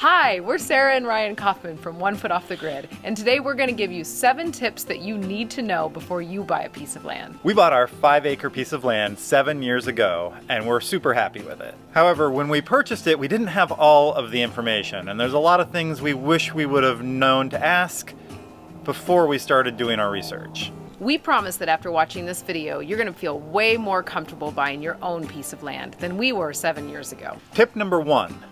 Hi, we're Sarah and Ryan Kaufman from One Foot Off the Grid, and today we're going to give you 7 tips that you need to know before you buy a piece of land. We bought our 5-acre piece of land 7 years ago, and we're super happy with it. However, when we purchased it, we didn't have all of the information, and there's a lot of things we wish we would have known to ask before we started doing our research. We promise that after watching this video, you're going to feel way more comfortable buying your own piece of land than we were 7 years ago. Tip number 1.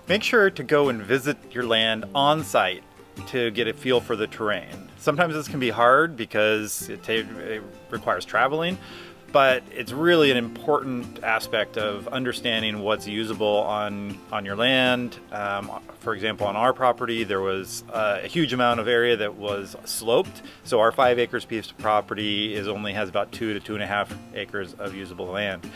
Make sure to go and visit your land on site to get a feel for the terrain. Sometimes this can be hard because it requires traveling, but it's really an important aspect of understanding what's usable on your land. For example, on our property, there was a huge amount of area that was sloped. So our 5 acres piece of property only has about 2 to 2.5 acres of usable land.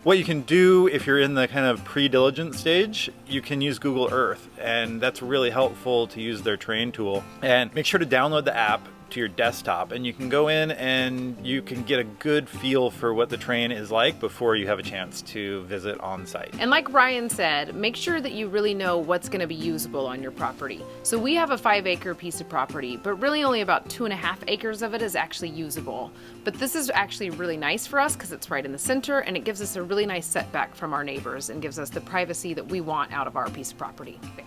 What you can do if you're in the kind of pre-diligence stage, you can use Google Earth, and that's really helpful to use their terrain tool. And make sure to download the app to your desktop, and you can go in and you can get a good feel for what the terrain is like before you have a chance to visit on site. And like Ryan said, make sure that you really know what's going to be usable on your property. So we have a 5-acre piece of property, but really only about 2.5 acres of it is actually usable. But this is actually really nice for us because it's right in the center, and it gives us a really nice setback from our neighbors and gives us the privacy that we want out of our piece of property. Okay.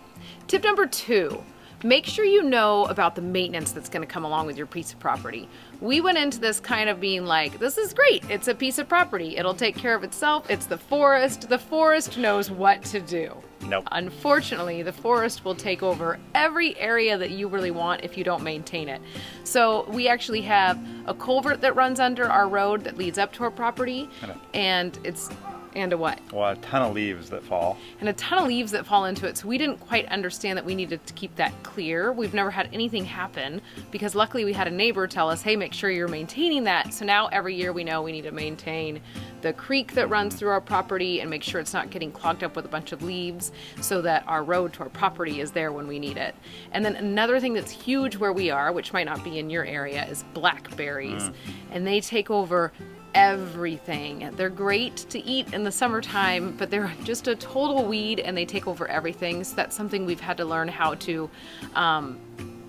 Tip number 2. Make sure you know about the maintenance that's going to come along with your piece of property. We went into this kind of being like, this is great. It's a piece of property. It'll take care of itself. It's the forest. The forest knows what to do. Nope. Unfortunately, the forest will take over every area that you really want if you don't maintain it. So we actually have a culvert that runs under our road that leads up to our property, and a what? Well, a ton of leaves that fall. And a ton of leaves that fall into it. So we didn't quite understand that we needed to keep that clear. We've never had anything happen because luckily we had a neighbor tell us, hey, make sure you're maintaining that. So now every year we know we need to maintain the creek that runs through our property and make sure it's not getting clogged up with a bunch of leaves so that our road to our property is there when we need it. And then another thing that's huge where we are, which might not be in your area, is blackberries. And they take over everything. They're great to eat in the summertime, but they're just a total weed and they take over everything. So that's something we've had to learn how to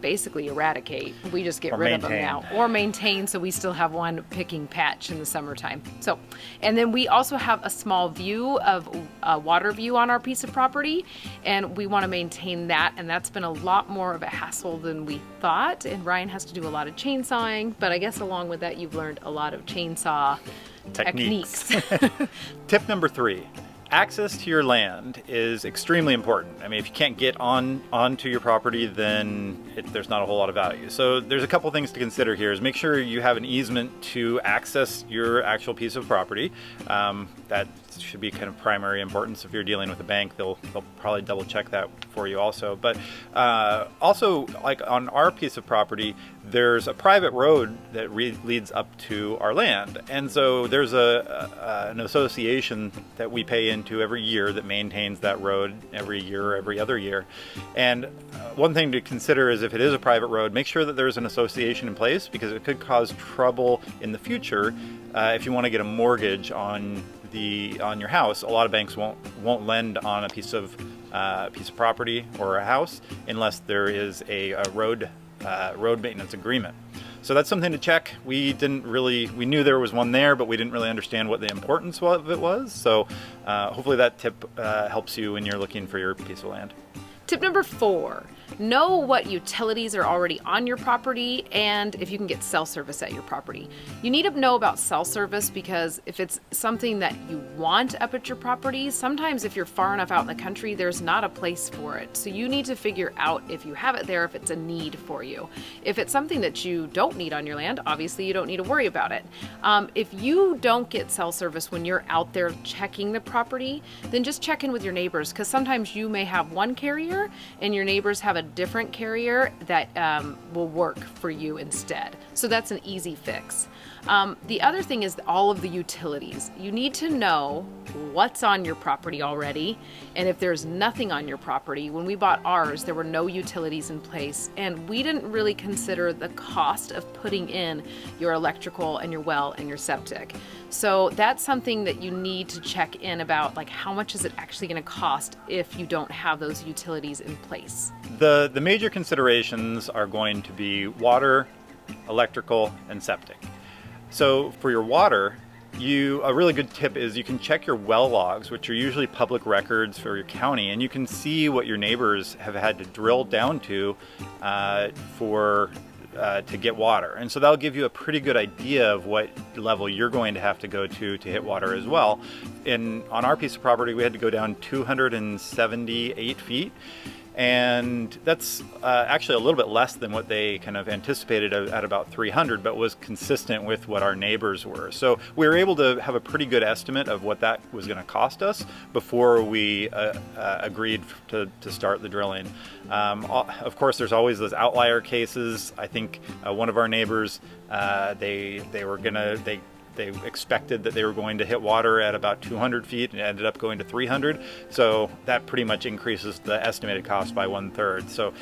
basically eradicate. We just get rid of them now. Or maintain, so we still have one picking patch in the summertime. So, and then we also have a small view of a water view on our piece of property, and we want to maintain that, and that's been a lot more of a hassle than we thought, and Ryan has to do a lot of chainsawing, but I guess along with that you've learned a lot of chainsaw techniques. Tip number 3. Access to your land is extremely important. I mean, if you can't get onto your property, then there's not a whole lot of value. So there's a couple things to consider here. Is make sure you have an easement to access your actual piece of property. That should be kind of primary importance. If you're dealing with a bank, they'll probably double check that for you also. But also, like on our piece of property, there's a private road that leads up to our land. And so there's an association that we pay into every year that maintains that road every year or every other year. And one thing to consider is if it is a private road, make sure that there's an association in place because it could cause trouble in the future if you want to get a mortgage on your house. A lot of banks won't lend on a piece of property or a house unless there is a road maintenance agreement. So that's something to check. We knew there was one there, but we didn't really understand what the importance of it was. So hopefully that tip helps you when you're looking for your piece of land. Tip number 4, know what utilities are already on your property and if you can get cell service at your property. You need to know about cell service because if it's something that you want up at your property, sometimes if you're far enough out in the country, there's not a place for it. So you need to figure out if you have it there, if it's a need for you. If it's something that you don't need on your land, obviously you don't need to worry about it. If you don't get cell service when you're out there checking the property, then just check in with your neighbors because sometimes you may have one carrier and your neighbors have a different carrier that will work for you instead. So that's an easy fix. The other thing is all of the utilities. You need to know what's on your property already. And if there's nothing on your property, when we bought ours, there were no utilities in place. And we didn't really consider the cost of putting in your electrical and your well and your septic. So that's something that you need to check in about, like how much is it actually going to cost if you don't have those utilities in place? The major considerations are going to be water, electrical, and septic. So for your water, a really good tip is you can check your well logs, which are usually public records for your county, and you can see what your neighbors have had to drill down to to get water. And so that'll give you a pretty good idea of what level you're going to have to go to hit water as well. On our piece of property, we had to go down 278 feet. And that's actually a little bit less than what they kind of anticipated at about 300, but was consistent with what our neighbors were. So we were able to have a pretty good estimate of what that was going to cost us before we agreed to start the drilling. Of course, there's always those outlier cases. I think one of our neighbors, they expected that they were going to hit water at about 200 feet and ended up going to 300. So that pretty much increases the estimated cost by 1/3. So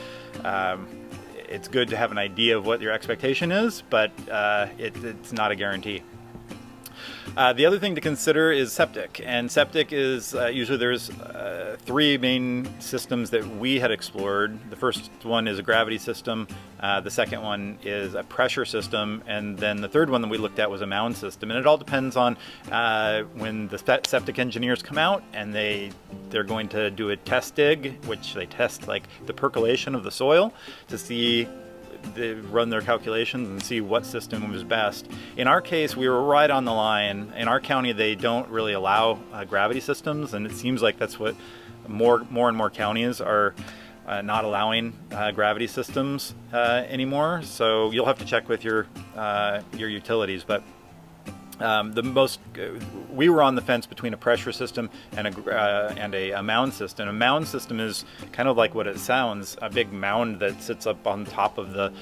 it's good to have an idea of what your expectation is, but it's not a guarantee. The other thing to consider is septic, and septic is usually there's 3 main systems that we had explored. The first one is a gravity system, the second one is a pressure system, and then the third one that we looked at was a mound system. And it all depends on when the septic engineers come out and they're going to do a test dig, which they test like the percolation of the soil to see. They run their calculations and see what system was best. In our case, we were right on the line. In our county, they don't really allow gravity systems, and it seems like that's what more and more counties are not allowing gravity systems anymore. So you'll have to check with your utilities, but we were on the fence between a pressure system and a mound system. A mound system is kind of like what it sounds, a big mound that sits up on top of the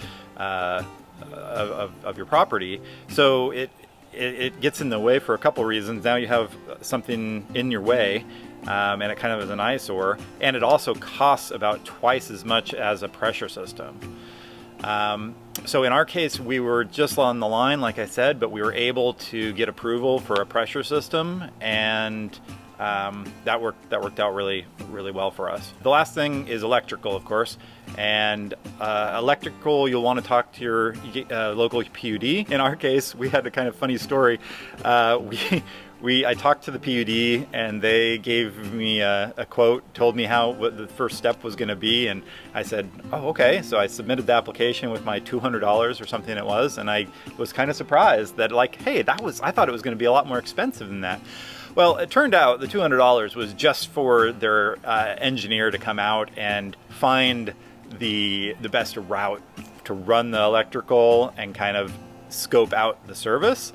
of your property. So it gets in the way for a couple reasons. Now you have something in your way, and it kind of is an eyesore, and it also costs about twice as much as a pressure system. So in our case, we were just on the line, like I said, but we were able to get approval for a pressure system, and that worked out really, really well for us. The last thing is electrical, of course, and electrical, you'll want to talk to your local PUD. In our case, we had a kind of funny story. I talked to the PUD, and they gave me a quote, told me what the first step was going to be, and I said, oh, okay. So I submitted the application with my $200 or something it was, and I was kind of surprised that, like, hey, I thought it was going to be a lot more expensive than that. Well, it turned out the $200 was just for their engineer to come out and find the best route to run the electrical and kind of scope out the service.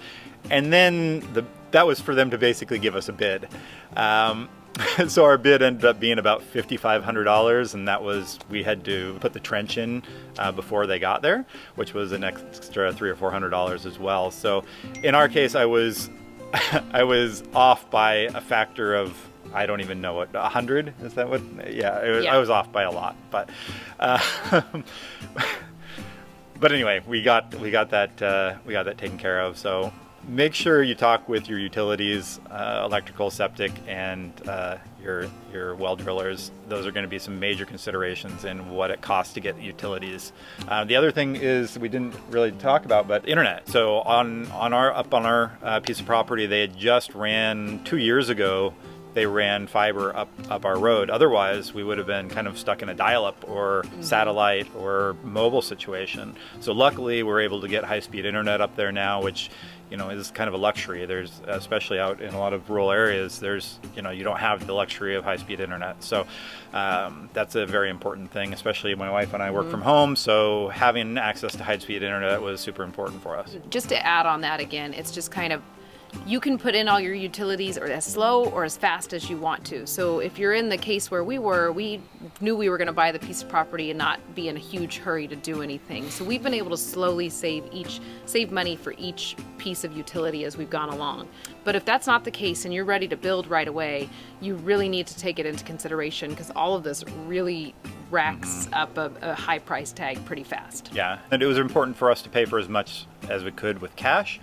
And then that was for them to basically give us a bid. So our bid ended up being about $5,500, and we had to put the trench in before they got there, which was an extra $300 or $400 as well. So in our case, I was off by a factor of, I don't even know what, 100? Is that what? Yeah. I was off by a lot, but but anyway, we got that taken care of. So make sure you talk with your utilities, electrical, septic, and your well drillers. Those are going to be some major considerations in what it costs to get utilities. The other thing is we didn't really talk about, but internet. So on our piece of property, they had just ran 2 years ago. They ran fiber up our road. Otherwise, we would have been kind of stuck in a dial-up or satellite or mobile situation. So luckily, we're able to get high-speed internet up there now, which is kind of a luxury. There's, especially out in a lot of rural areas, you don't have the luxury of high-speed internet. So that's a very important thing, especially my wife and I work from home. So having access to high-speed internet was super important for us. Just to add on that again, it's just kind of you can put in all your utilities or as slow or as fast as you want to. So if you're in the case where we knew we were going to buy the piece of property and not be in a huge hurry to do anything. So we've been able to slowly save money for each piece of utility as we've gone along. But if that's not the case and you're ready to build right away, you really need to take it into consideration, because all of this really racks up a high price tag pretty fast. Yeah, and it was important for us to pay for as much as we could with cash,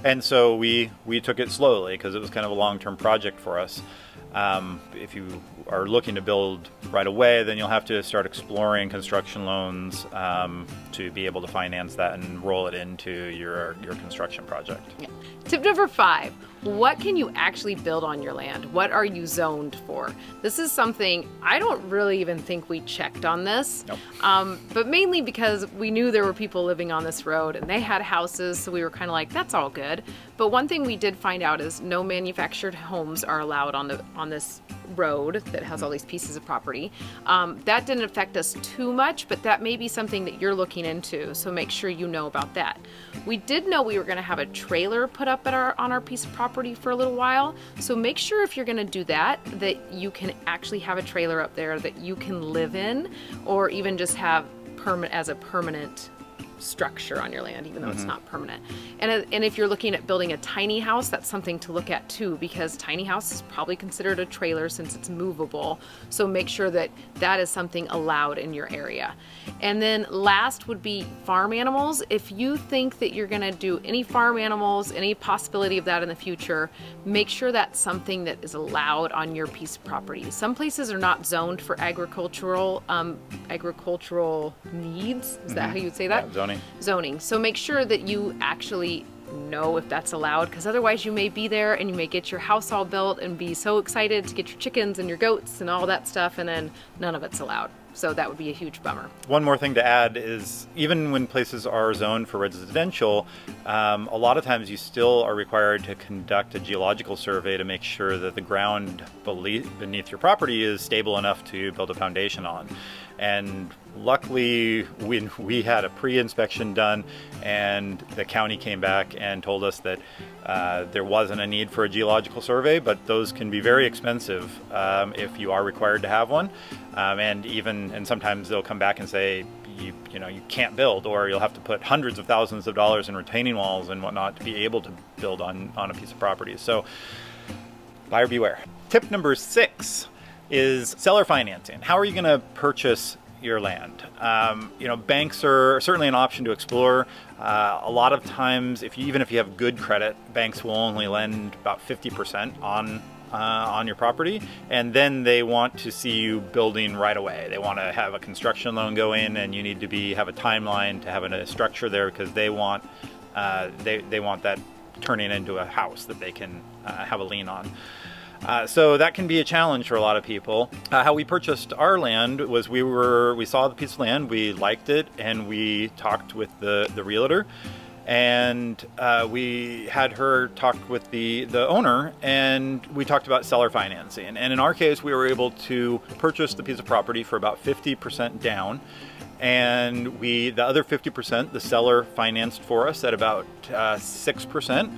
and so we took it slowly because it was kind of a long-term project for us. If you are looking to build right away, then you'll have to start exploring construction loans to be able to finance that and roll it into your construction project. Yeah. Tip number 5. What can you actually build on your land? What are you zoned for? This is something I don't really even think we checked on this. Nope. But mainly because we knew there were people living on this road and they had houses, so we were kind of like, that's all good. But one thing we did find out is no manufactured homes are allowed on this road that has all these pieces of property. That didn't affect us too much, but that may be something that you're looking into, so make sure you know about that. We did know we were going to have a trailer put up on our piece of property for a little while, so make sure if you're going to do that you can actually have a trailer up there that you can live in, or even just have as a permanent structure on your land, even though it's not permanent. And if you're looking at building a tiny house, that's something to look at too, because tiny house is probably considered a trailer since it's movable. So make sure that that is something allowed in your area. And then last would be farm animals. If you think that you're going to do any farm animals, any possibility of that in the future, make sure that's something that is allowed on your piece of property. Some places are not zoned for agricultural needs. Is that how you would say that? Yeah, zoning. So make sure that you actually know if that's allowed, because otherwise you may be there and you may get your house all built and be so excited to get your chickens and your goats and all that stuff, and then none of it's allowed. So that would be a huge bummer. One more thing to add is, even when places are zoned for residential, a lot of times you still are required to conduct a geological survey to make sure that the ground beneath your property is stable enough to build a foundation on. And luckily, we had a pre-inspection done, and the county came back and told us that there wasn't a need for a geological survey, but those can be very expensive if you are required to have one. And sometimes they'll come back and say, you can't build, or you'll have to put hundreds of thousands of dollars in retaining walls and whatnot to be able to build on a piece of property. So buyer beware. Tip number 6 is seller financing. How are you going to purchase your land? Banks are certainly an option to explore. A lot of times, even if you have good credit, banks will only lend about 50% on your property, and then they want to see you building right away. They want to have a construction loan go in, and you need to have a timeline to have a structure there, because they want that turning into a house that they can have a lien on. So that can be a challenge for a lot of people. How we purchased our land was we saw the piece of land, we liked it, and we talked with the realtor, and we had her talk with the owner, and we talked about seller financing. And in our case, we were able to purchase the piece of property for about 50% down, and the other 50% the seller financed for us at about 6%.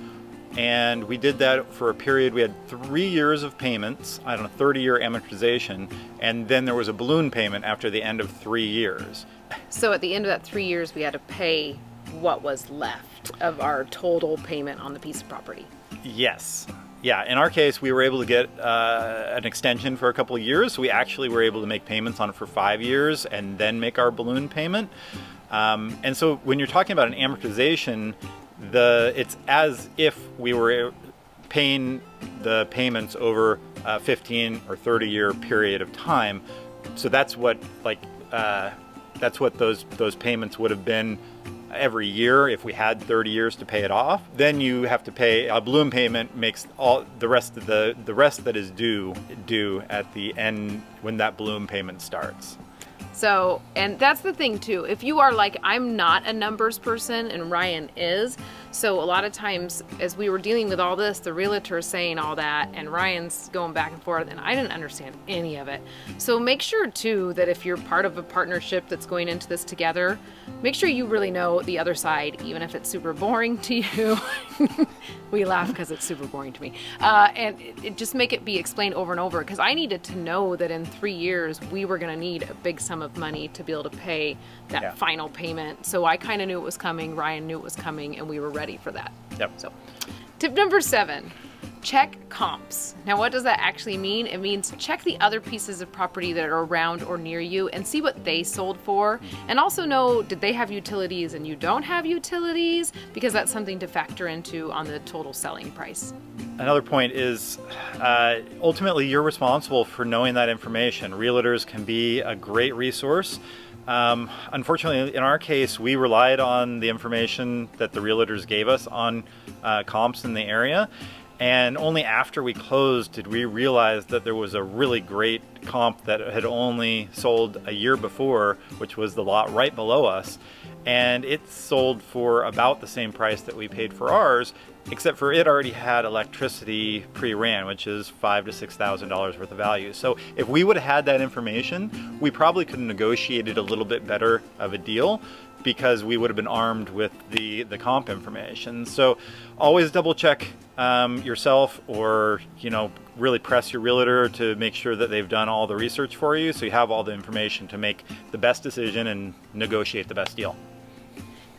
And we did that for a period. We had 3 years of payments on a 30-year amortization, and then there was a balloon payment after the end of 3 years. So at the end of that 3 years, we had to pay what was left of our total payment on the piece of property. Yes. Yeah, in our case, we were able to get an extension for a couple of years. So we actually were able to make payments on it for 5 years and then make our balloon payment. And so when you're talking about an amortization, it's as if we were paying the payments over a 15 or 30-year period of time. So that's what those payments would have been every year if we had 30 years to pay it off. Then you have to pay a balloon payment, makes all the rest that is due at the end when that balloon payment starts. So, and that's the thing too, if you are like, I'm not a numbers person and Ryan is, So a lot of times as we were dealing with all this, the realtor saying all that and Ryan's going back and forth, and I didn't understand any of it. So make sure too that if you're part of a partnership that's going into this together, make sure you really know the other side, even if it's super boring to you. We laugh because it's super boring to me. And it just make it be explained over and over, because I needed to know that in 3 years we were going to need a big sum of money to be able to pay that final payment. So I kind of knew it was coming, Ryan knew it was coming, and we were ready for that. Yep. So tip number 7. Check comps. Now, what does that actually mean? It means check the other pieces of property that are around or near you and see what they sold for. And also know, did they have utilities and you don't have utilities? Because that's something to factor into on the total selling price. Another point is ultimately you're responsible for knowing that information. Realtors can be a great resource. Unfortunately, in our case, we relied on the information that the realtors gave us on comps in the area. And only after we closed did we realize that there was a really great comp that had only sold a year before, which was the lot right below us. And it sold for about the same price that we paid for ours, except for it already had electricity pre-ran, which is $5,000 to $6,000 worth of value. So if we would have had that information, we probably could have negotiated a little bit better of a deal, because we would have been armed with the comp information. So always double check yourself, or really press your realtor to make sure that they've done all the research for you, so you have all the information to make the best decision and negotiate the best deal.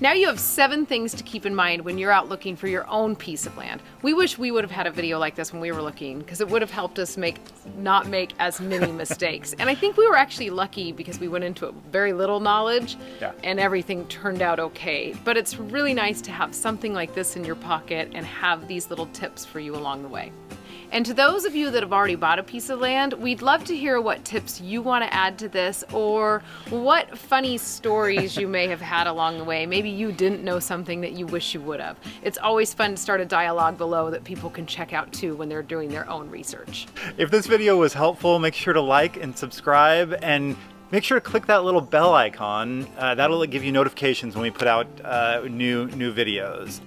Now you have 7 things to keep in mind when you're out looking for your own piece of land. We wish we would have had a video like this when we were looking, because it would have helped us not make as many mistakes. And I think we were actually lucky because we went into it with very little knowledge, and everything turned out okay. But it's really nice to have something like this in your pocket and have these little tips for you along the way. And to those of you that have already bought a piece of land, we'd love to hear what tips you want to add to this, or what funny stories you may have had along the way. Maybe you didn't know something that you wish you would have. It's always fun to start a dialogue below that people can check out too when they're doing their own research. If this video was helpful, make sure to like and subscribe, and make sure to click that little bell icon. That'll give you notifications when we put out new videos.